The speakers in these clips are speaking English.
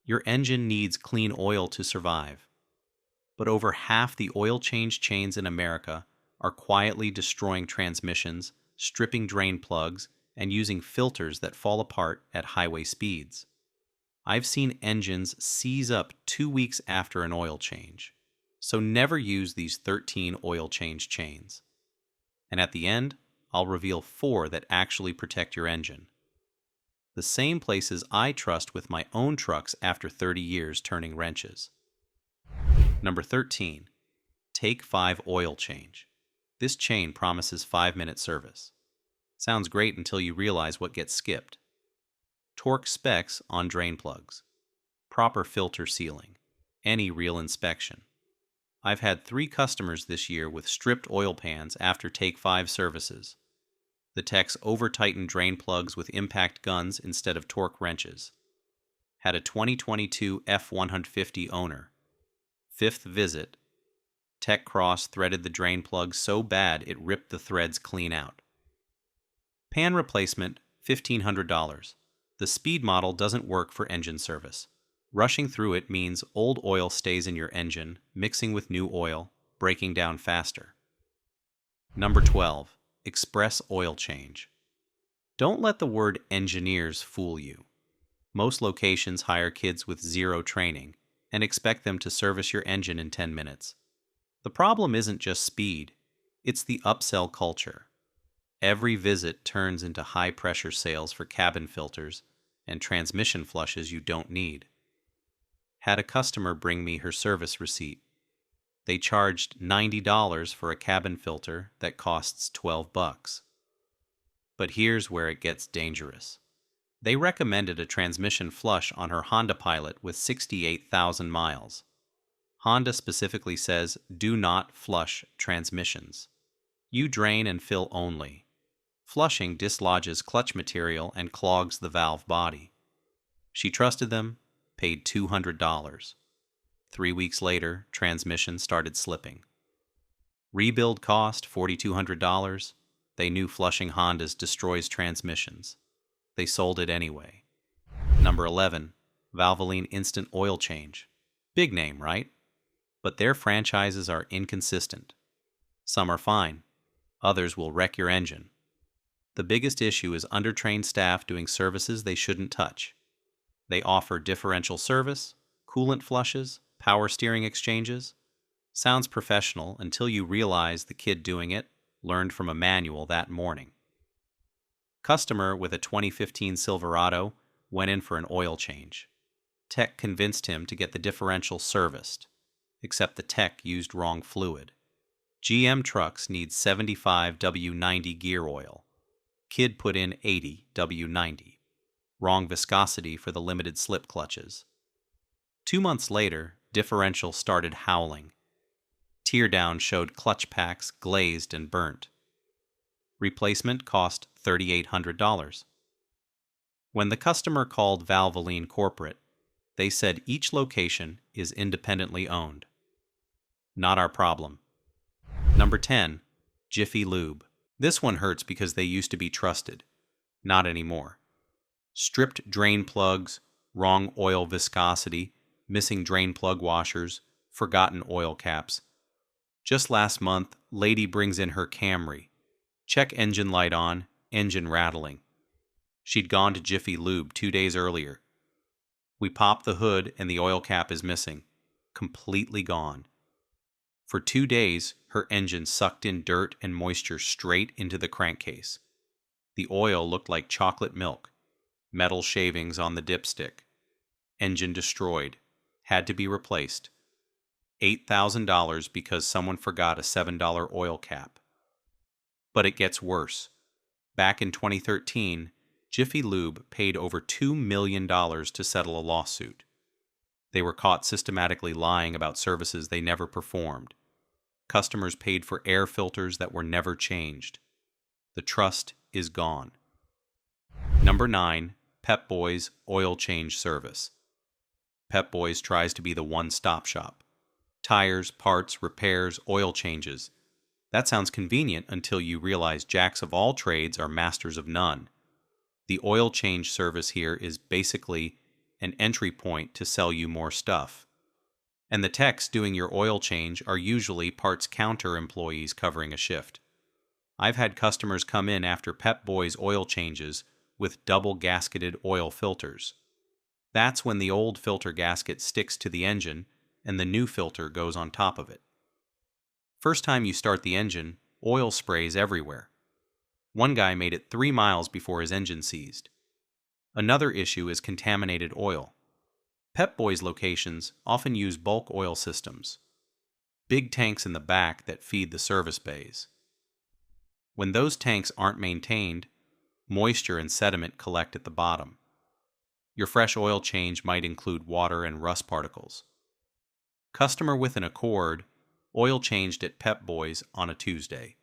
Your engine needs clean oil to survive. But over half the oil change chains in America are quietly destroying transmissions, stripping drain plugs, and using filters that fall apart at highway speeds. I've seen engines seize up 2 weeks after an oil change. So never use these 13 oil change chains. And at the end, I'll reveal 4 that actually protect your engine. The same places I trust with my own trucks after 30 years turning wrenches. Number 13. Take 5 oil change. This chain promises 5-minute service. Sounds great until you realize what gets skipped. Torque specs on drain plugs. Proper filter sealing. Any real inspection. I've had 3 customers this year with stripped oil pans after Take 5 services. The techs over-tightened drain plugs with impact guns instead of torque wrenches. Had a 2022 F-150 owner. 5th visit. Tech cross-threaded the drain plug so bad it ripped the threads clean out. Pan replacement, $1,500. The speed model doesn't work for engine service. Rushing through it means old oil stays in your engine, mixing with new oil, breaking down faster. Number 12. Express oil change. Don't let the word engineers fool you. Most locations hire kids with 0 training and expect them to service your engine in 10 minutes. The problem isn't just speed, it's the upsell culture. Every visit turns into high-pressure sales for cabin filters and transmission flushes you don't need. Had a customer bring me her service receipt. They charged $90 for a cabin filter that costs $12. But here's where it gets dangerous. They recommended a transmission flush on her Honda Pilot with 68,000 miles. Honda specifically says, do not flush transmissions. You drain and fill only. Flushing dislodges clutch material and clogs the valve body. She trusted them, paid $200. 3 weeks later, transmission started slipping. Rebuild cost $4,200. They knew flushing Hondas destroys transmissions. They sold it anyway. Number 11. Valvoline Instant Oil Change. Big name, right? But their franchises are inconsistent. Some are fine. Others will wreck your engine. The biggest issue is undertrained staff doing services they shouldn't touch. They offer differential service, coolant flushes, power steering exchanges. Sounds professional until you realize the kid doing it learned from a manual that morning. Customer with a 2015 Silverado went in for an oil change. Tech convinced him to get the differential serviced, except the tech used wrong fluid. GM trucks need 75 W90 gear oil. Kid put in 80 W90. Wrong viscosity for the limited slip clutches. 2 months later, differential started howling. Teardown showed clutch packs glazed and burnt. Replacement cost $3,800. When the customer called Valvoline Corporate, they said each location is independently owned. Not our problem. Number 10. Jiffy Lube. This one hurts because they used to be trusted. Not anymore. Stripped drain plugs, wrong oil viscosity, missing drain plug washers, forgotten oil caps. Just last month, lady brings in her Camry. Check engine light on, engine rattling. She'd gone to Jiffy Lube 2 days earlier. We pop the hood and the oil cap is missing. Completely gone. For 2 days, her engine sucked in dirt and moisture straight into the crankcase. The oil looked like chocolate milk. Metal shavings on the dipstick. Engine destroyed. Had to be replaced. $8,000 because someone forgot a $7 oil cap. But it gets worse. Back in 2013, Jiffy Lube paid over $2 million to settle a lawsuit. They were caught systematically lying about services they never performed. Customers paid for air filters that were never changed. The trust is gone. Number 9. Pep Boys Oil Change Service. Pep Boys tries to be the one-stop shop. Tires, parts, repairs, oil changes. That sounds convenient until you realize jacks of all trades are masters of none. The oil change service here is basically an entry point to sell you more stuff. And the techs doing your oil change are usually parts counter employees covering a shift. I've had customers come in after Pep Boys oil changes with double gasketed oil filters. That's when the old filter gasket sticks to the engine and the new filter goes on top of it. First time you start the engine, oil sprays everywhere. One guy made it 3 miles before his engine seized. Another issue is contaminated oil. Pep Boys locations often use bulk oil systems, big tanks in the back that feed the service bays. When those tanks aren't maintained, moisture and sediment collect at the bottom. Your fresh oil change might include water and rust particles. Customer with an Accord, oil changed at Pep Boys on a Tuesday.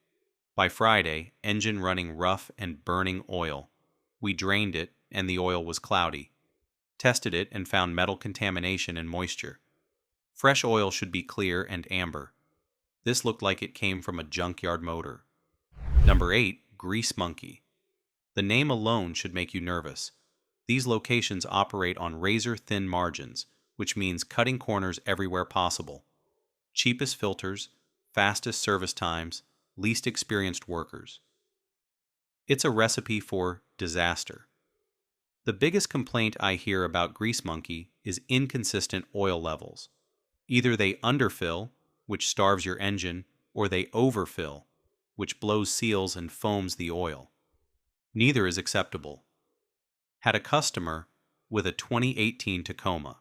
By Friday, engine running rough and burning oil. We drained it and the oil was cloudy. Tested it and found metal contamination and moisture. Fresh oil should be clear and amber. This looked like it came from a junkyard motor. Number 8. Grease Monkey. The name alone should make you nervous. These locations operate on razor-thin margins, which means cutting corners everywhere possible. Cheapest filters, fastest service times, least experienced workers. It's a recipe for disaster. The biggest complaint I hear about Grease Monkey is inconsistent oil levels. Either they underfill, which starves your engine, or they overfill, which blows seals and foams the oil. Neither is acceptable. Had a customer with a 2018 Tacoma.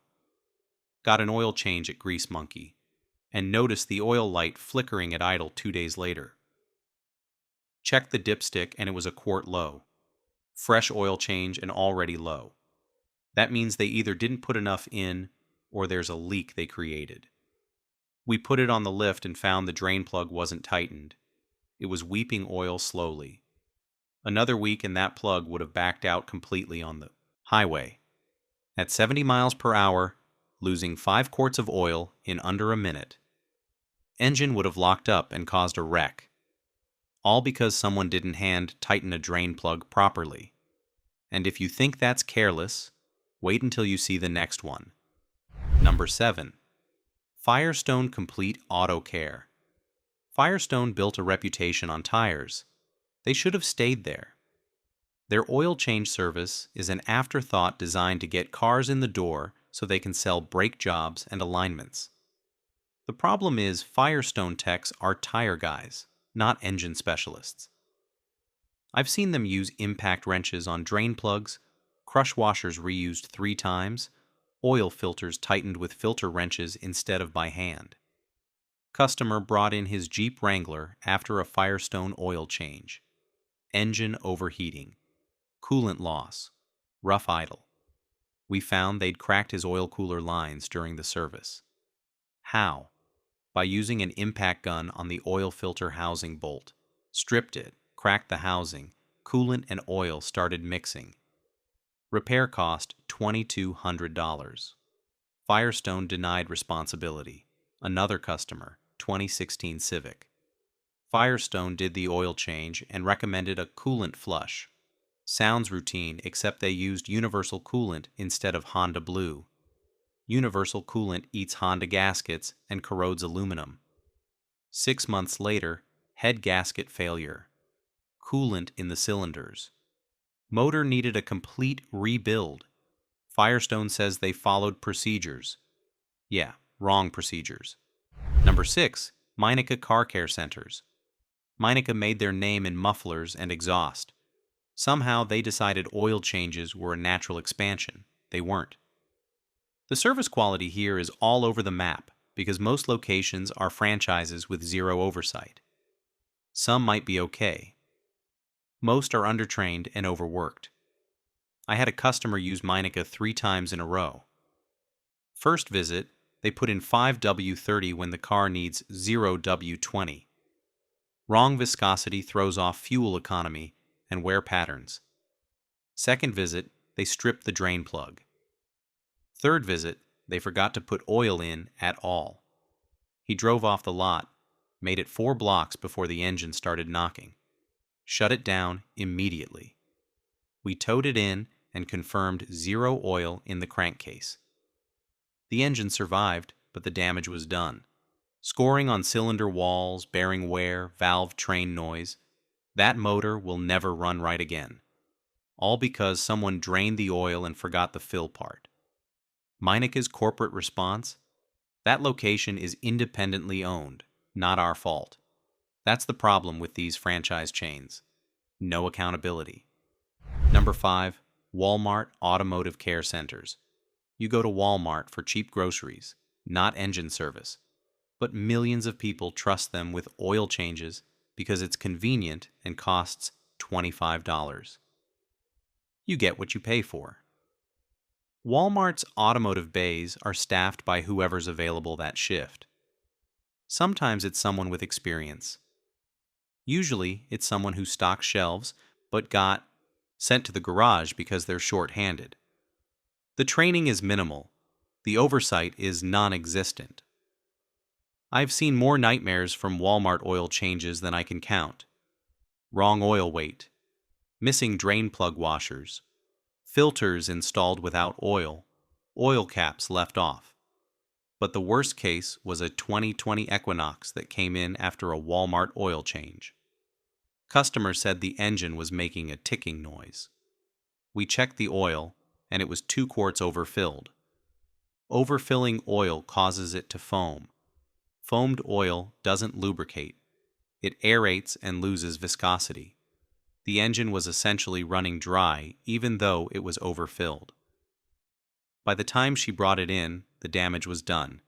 Got an oil change at Grease Monkey, and noticed the oil light flickering at idle 2 days later. Checked the dipstick and it was a quart low. Fresh oil change and already low. That means they either didn't put enough in or there's a leak they created. We put it on the lift and found the drain plug wasn't tightened. It was weeping oil slowly. Another week and that plug would have backed out completely on the highway. At 70 miles per hour, losing 5 quarts of oil in under a minute. Engine would have locked up and caused a wreck. All because someone didn't hand tighten a drain plug properly. And if you think that's careless, wait until you see the next one. Number 7. Firestone Complete Auto Care. Firestone built a reputation on tires. They should have stayed there. Their oil change service is an afterthought designed to get cars in the door so they can sell brake jobs and alignments. The problem is Firestone techs are tire guys, not engine specialists. I've seen them use impact wrenches on drain plugs, crush washers reused 3 times, oil filters tightened with filter wrenches instead of by hand. Customer brought in his Jeep Wrangler after a Firestone oil change. Engine overheating, coolant loss, rough idle. We found they'd cracked his oil cooler lines during the service. How? By using an impact gun on the oil filter housing bolt. Stripped it, cracked the housing, coolant and oil started mixing. Repair cost $2,200. Firestone denied responsibility. Another customer, 2016 Civic. Firestone did the oil change and recommended a coolant flush. Sounds routine, except they used universal coolant instead of Honda Blue. Universal coolant eats Honda gaskets and corrodes aluminum. 6 months later, head gasket failure. Coolant in the cylinders. Motor needed a complete rebuild. Firestone says they followed procedures. Yeah, wrong procedures. Number 6. Meineke Car Care Centers. Meineke made their name in mufflers and exhaust. Somehow they decided oil changes were a natural expansion. They weren't. The service quality here is all over the map because most locations are franchises with zero oversight. Some might be okay. Most are undertrained and overworked. I had a customer use Meineke 3 times in a row. First visit, they put in 5W30 when the car needs 0W20. Wrong viscosity throws off fuel economy and wear patterns. Second visit, they stripped the drain plug. Third visit, they forgot to put oil in at all. He drove off the lot, made it 4 blocks before the engine started knocking. Shut it down immediately. We towed it in and confirmed zero oil in the crankcase. The engine survived, but the damage was done. Scoring on cylinder walls, bearing wear, valve train noise, that motor will never run right again. All because someone drained the oil and forgot the fill part. Meinecke's corporate response? That location is independently owned, not our fault. That's the problem with these franchise chains. No accountability. Number 5, Walmart Automotive Care Centers. You go to Walmart for cheap groceries, not engine service. But millions of people trust them with oil changes because it's convenient and costs $25. You get what you pay for. Walmart's automotive bays are staffed by whoever's available that shift. Sometimes it's someone with experience. Usually it's someone who stocks shelves but got sent to the garage because they're short-handed. The training is minimal. The oversight is non-existent. I've seen more nightmares from Walmart oil changes than I can count. Wrong oil weight, missing drain plug washers, filters installed without oil caps left off. But the worst case was a 2020 Equinox that came in after a Walmart oil change. Customer said the engine was making a ticking noise. We checked the oil, and it was 2 quarts overfilled. Overfilling oil causes it to foam. Foamed oil doesn't lubricate. It aerates and loses viscosity. The engine was essentially running dry even though it was overfilled. By the time she brought it in, the damage was done.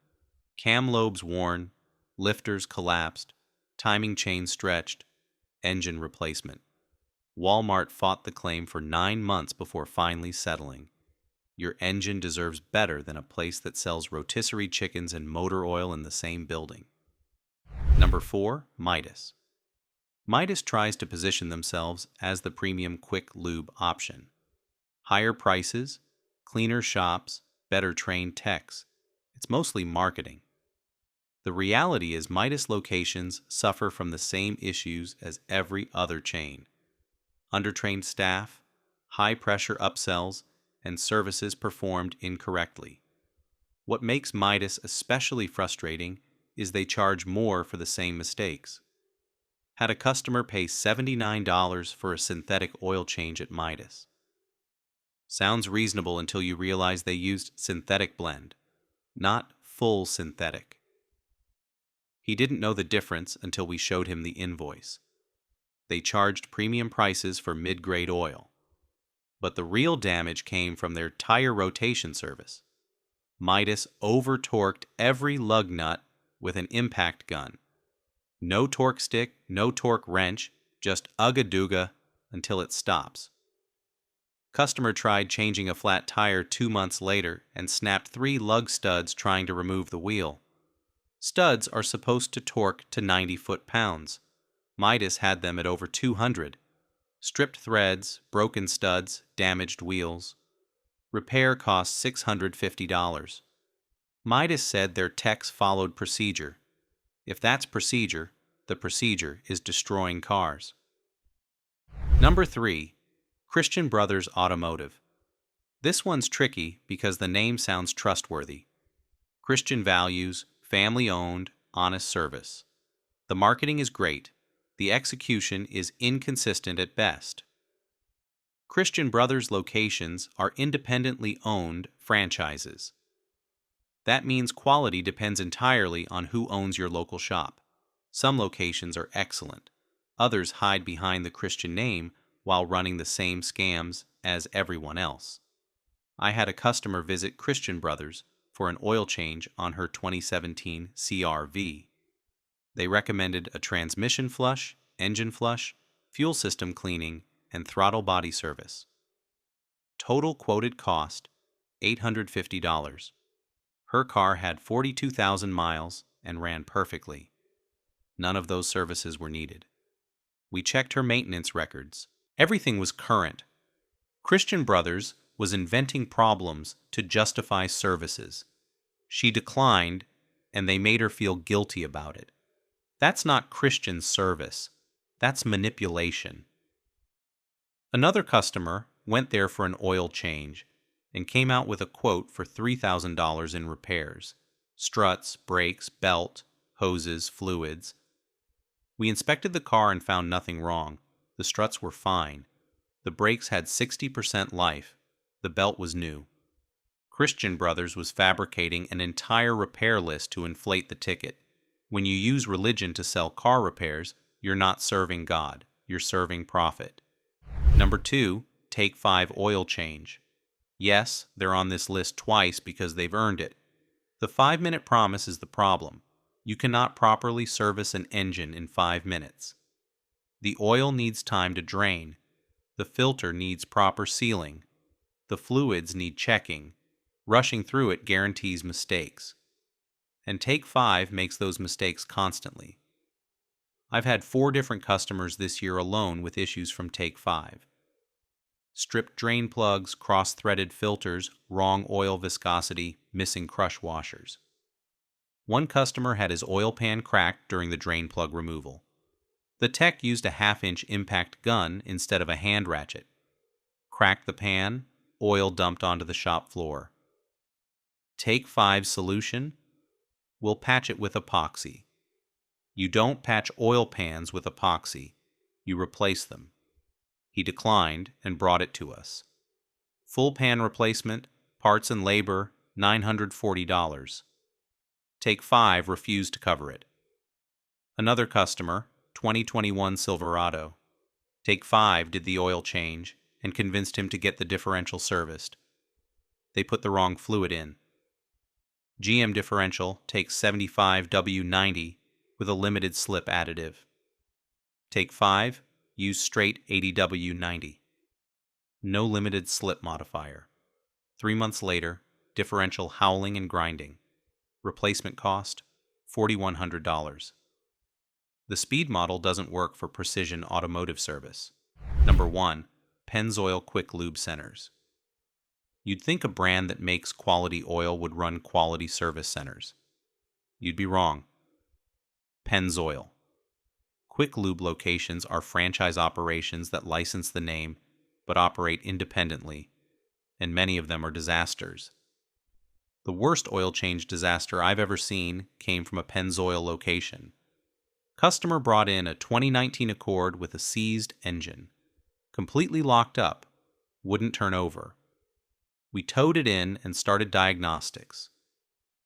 Cam lobes worn, lifters collapsed, timing chain stretched, engine replacement. Walmart fought the claim for 9 months before finally settling. Your engine deserves better than a place that sells rotisserie chickens and motor oil in the same building. Number 4, Midas. Midas tries to position themselves as the premium quick lube option. Higher prices, cleaner shops, better trained techs. It's mostly marketing. The reality is Midas locations suffer from the same issues as every other chain. Undertrained staff, high-pressure upsells, and services performed incorrectly. What makes Midas especially frustrating is they charge more for the same mistakes. Had a customer pay $79 for a synthetic oil change at Midas. Sounds reasonable until you realize they used synthetic blend, not full synthetic. He didn't know the difference until we showed him the invoice. They charged premium prices for mid-grade oil. But the real damage came from their tire rotation service. Midas over-torqued every lug nut with an impact gun. No torque stick, no torque wrench, just ugga-dooga until it stops. Customer tried changing a flat tire 2 months later and snapped 3 lug studs trying to remove the wheel. Studs are supposed to torque to 90 foot-pounds. Midas had them at over 200. Stripped threads, broken studs, damaged wheels. Repair cost $650. Midas said their techs followed procedure. If that's procedure, the procedure is destroying cars. Number 3, Christian Brothers Automotive. This one's tricky because the name sounds trustworthy. Christian values, family-owned, honest service. The marketing is great. The execution is inconsistent at best. Christian Brothers locations are independently owned franchises. That means quality depends entirely on who owns your local shop. Some locations are excellent. Others hide behind the Christian name while running the same scams as everyone else. I had a customer visit Christian Brothers for an oil change on her 2017 CR-V. They recommended a transmission flush, engine flush, fuel system cleaning, and throttle body service. Total quoted cost, $850. Her car had 42,000 miles and ran perfectly. None of those services were needed. We checked her maintenance records. Everything was current. Christian Brothers was inventing problems to justify services. She declined, and they made her feel guilty about it. That's not Christian service. That's manipulation. Another customer went there for an oil change and came out with a quote for $3,000 in repairs: struts, brakes, belt, hoses, fluids. We inspected the car and found nothing wrong. The struts were fine. The brakes had 60% life. The belt was new. Christian Brothers was fabricating an entire repair list to inflate the ticket. When you use religion to sell car repairs, you're not serving God. You're serving profit. Number 2, Take 5 oil change. Yes, they're on this list twice because they've earned it. The 5-minute promise is the problem. You cannot properly service an engine in 5 minutes. The oil needs time to drain. The filter needs proper sealing. The fluids need checking. Rushing through it guarantees mistakes. And Take 5 makes those mistakes constantly. I've had 4 different customers this year alone with issues from Take 5. Stripped drain plugs, cross-threaded filters, wrong oil viscosity, missing crush washers. One customer had his oil pan cracked during the drain plug removal. The tech used a 1/2-inch impact gun instead of a hand ratchet. Cracked the pan, oil dumped onto the shop floor. Take 5's solution? We'll patch it with epoxy. You don't patch oil pans with epoxy. You replace them. He declined and brought it to us. Full pan replacement, parts and labor, $940. Take 5 refused to cover it. Another customer, 2021 Silverado. Take 5 did the oil change and convinced him to get the differential serviced. They put the wrong fluid in. GM differential takes 75W90 with a limited slip additive. Take 5, use straight 80W90. No limited slip modifier. 3 months later, differential howling and grinding. Replacement cost, $4,100. The speed model doesn't work for precision automotive service. Number 1, Pennzoil Quick Lube Centers. You'd think a brand that makes quality oil would run quality service centers. You'd be wrong. Pennzoil. Quick Lube locations are franchise operations that license the name but operate independently, and many of them are disasters. The worst oil change disaster I've ever seen came from a Pennzoil location. Customer brought in a 2019 Accord with a seized engine. Completely locked up, wouldn't turn over. We towed it in and started diagnostics.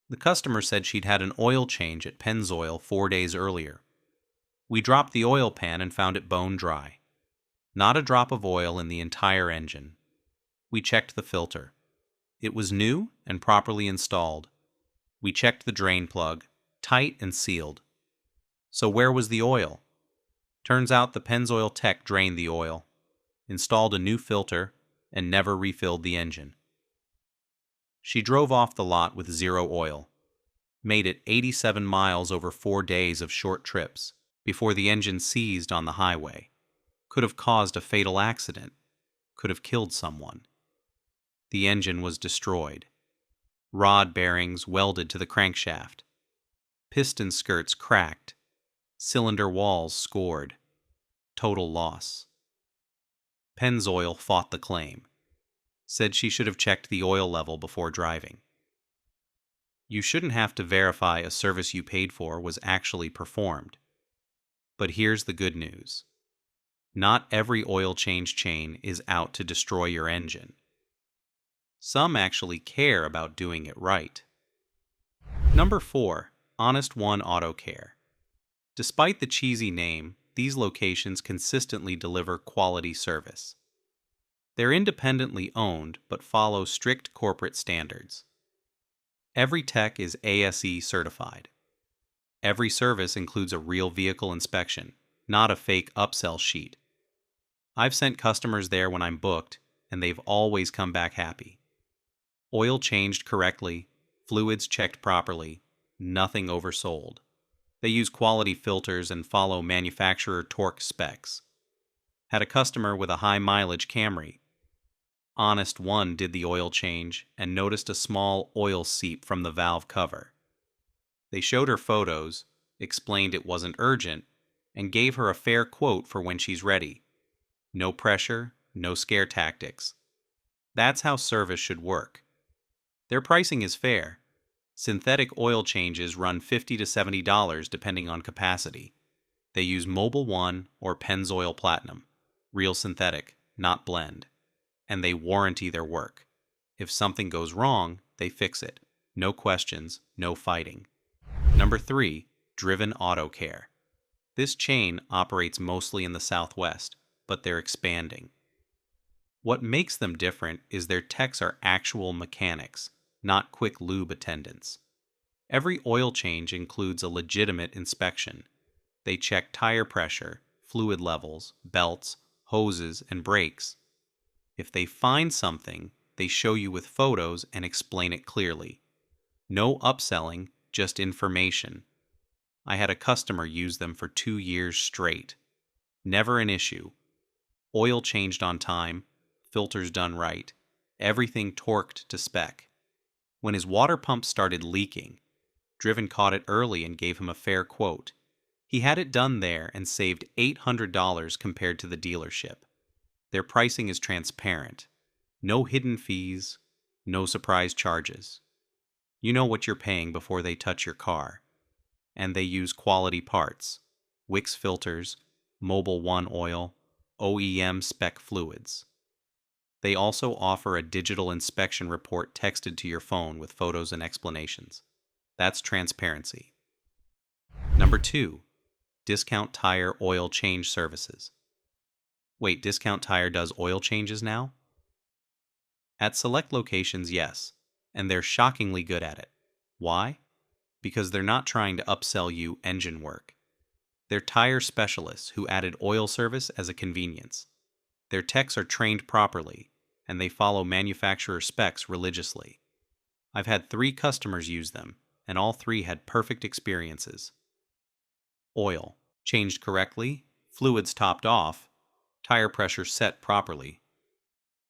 The customer said she'd had an oil change at Pennzoil 4 days earlier. We dropped the oil pan and found it bone dry. Not a drop of oil in the entire engine. We checked the filter. It was new and properly installed. We checked the drain plug, tight and sealed. So where was the oil? Turns out the Pennzoil tech drained the oil, installed a new filter, and never refilled the engine. She drove off the lot with 0 oil, made it 87 miles over 4 days of short trips before the engine seized on the highway. Could have caused a fatal accident, could have killed someone. The engine was destroyed. Rod bearings welded to the crankshaft. Piston skirts cracked. Cylinder walls scored. Total loss. Pennzoil fought the claim. Said she should have checked the oil level before driving. You shouldn't have to verify a service you paid for was actually performed. But here's the good news. Not every oil change chain is out to destroy your engine. Some actually care about doing it right. Number 4, Honest One Auto Care. Despite the cheesy name, these locations consistently deliver quality service. They're independently owned but follow strict corporate standards. Every tech is ASE certified. Every service includes a real vehicle inspection, not a fake upsell sheet. I've sent customers there when I'm booked, and they've always come back happy. Oil changed correctly, fluids checked properly, nothing oversold. They use quality filters and follow manufacturer torque specs. Had a customer with a high mileage Camry. Honest One did the oil change and noticed a small oil seep from the valve cover. They showed her photos, explained it wasn't urgent, and gave her a fair quote for when she's ready. No pressure, no scare tactics. That's how service should work. Their pricing is fair. Synthetic oil changes run $50 to $70 depending on capacity. They use Mobil 1 or Pennzoil Platinum, real synthetic, not blend, and they warranty their work. If something goes wrong, they fix it. No questions, no fighting. Number 3, Driven Auto Care. This chain operates mostly in the Southwest, but they're expanding. What makes them different is their techs are actual mechanics, not quick lube attendants. Every oil change includes a legitimate inspection. They check tire pressure, fluid levels, belts, hoses, and brakes. If they find something, they show you with photos and explain it clearly. No upselling, just information. I had a customer use them for 2 years straight. Never an issue. Oil changed on time, filters done right, everything torqued to spec. When his water pump started leaking, Driven caught it early and gave him a fair quote. He had it done there and saved $800 compared to the dealership. Their pricing is transparent. No hidden fees, no surprise charges. You know what you're paying before they touch your car. And they use quality parts, Wix filters, Mobil 1 oil, OEM spec fluids. They also offer a digital inspection report texted to your phone with photos and explanations. That's transparency. Number 2, Discount Tire Oil Change Services. Wait, Discount Tire does oil changes now? At select locations, yes, and they're shockingly good at it. Why? Because they're not trying to upsell you engine work. They're tire specialists who added oil service as a convenience. Their techs are trained properly, and they follow manufacturer specs religiously. I've had 3 customers use them, and all 3 had perfect experiences. Oil changed correctly, fluids topped off, tire pressure set properly.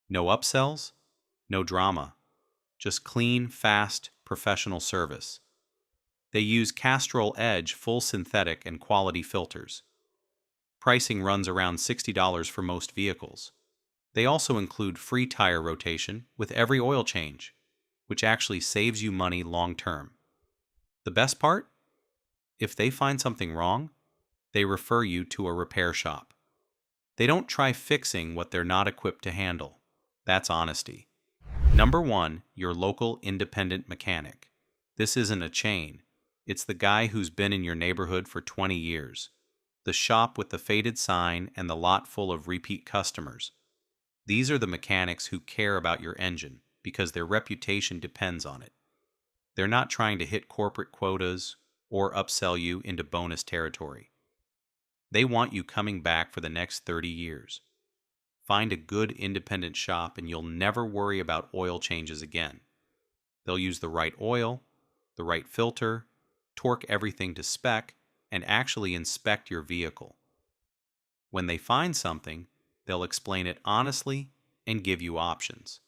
No upsells, no drama, just clean, fast, professional service. They use Castrol Edge full synthetic and quality filters. Pricing runs around $60 for most vehicles. They also include free tire rotation with every oil change, which actually saves you money long term. The best part? If they find something wrong, they refer you to a repair shop. They don't try fixing what they're not equipped to handle. That's honesty. Number 1, your local independent mechanic. This isn't a chain. It's the guy who's been in your neighborhood for 20 years. The shop with the faded sign and the lot full of repeat customers. These are the mechanics who care about your engine because their reputation depends on it. They're not trying to hit corporate quotas or upsell you into bonus territory. They want you coming back for the next 30 years. Find a good independent shop and you'll never worry about oil changes again. They'll use the right oil, the right filter, torque everything to spec, and actually inspect your vehicle. When they find something, they'll explain it honestly and give you options.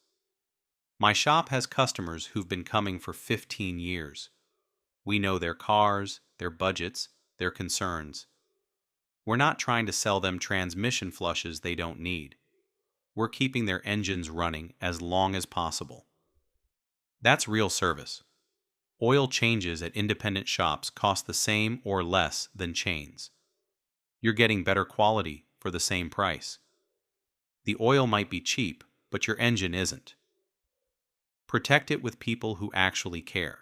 My shop has customers who've been coming for 15 years. We know their cars, their budgets, their concerns. We're not trying to sell them transmission flushes they don't need. We're keeping their engines running as long as possible. That's real service. Oil changes at independent shops cost the same or less than chains. You're getting better quality for the same price. The oil might be cheap, but your engine isn't. Protect it with people who actually care.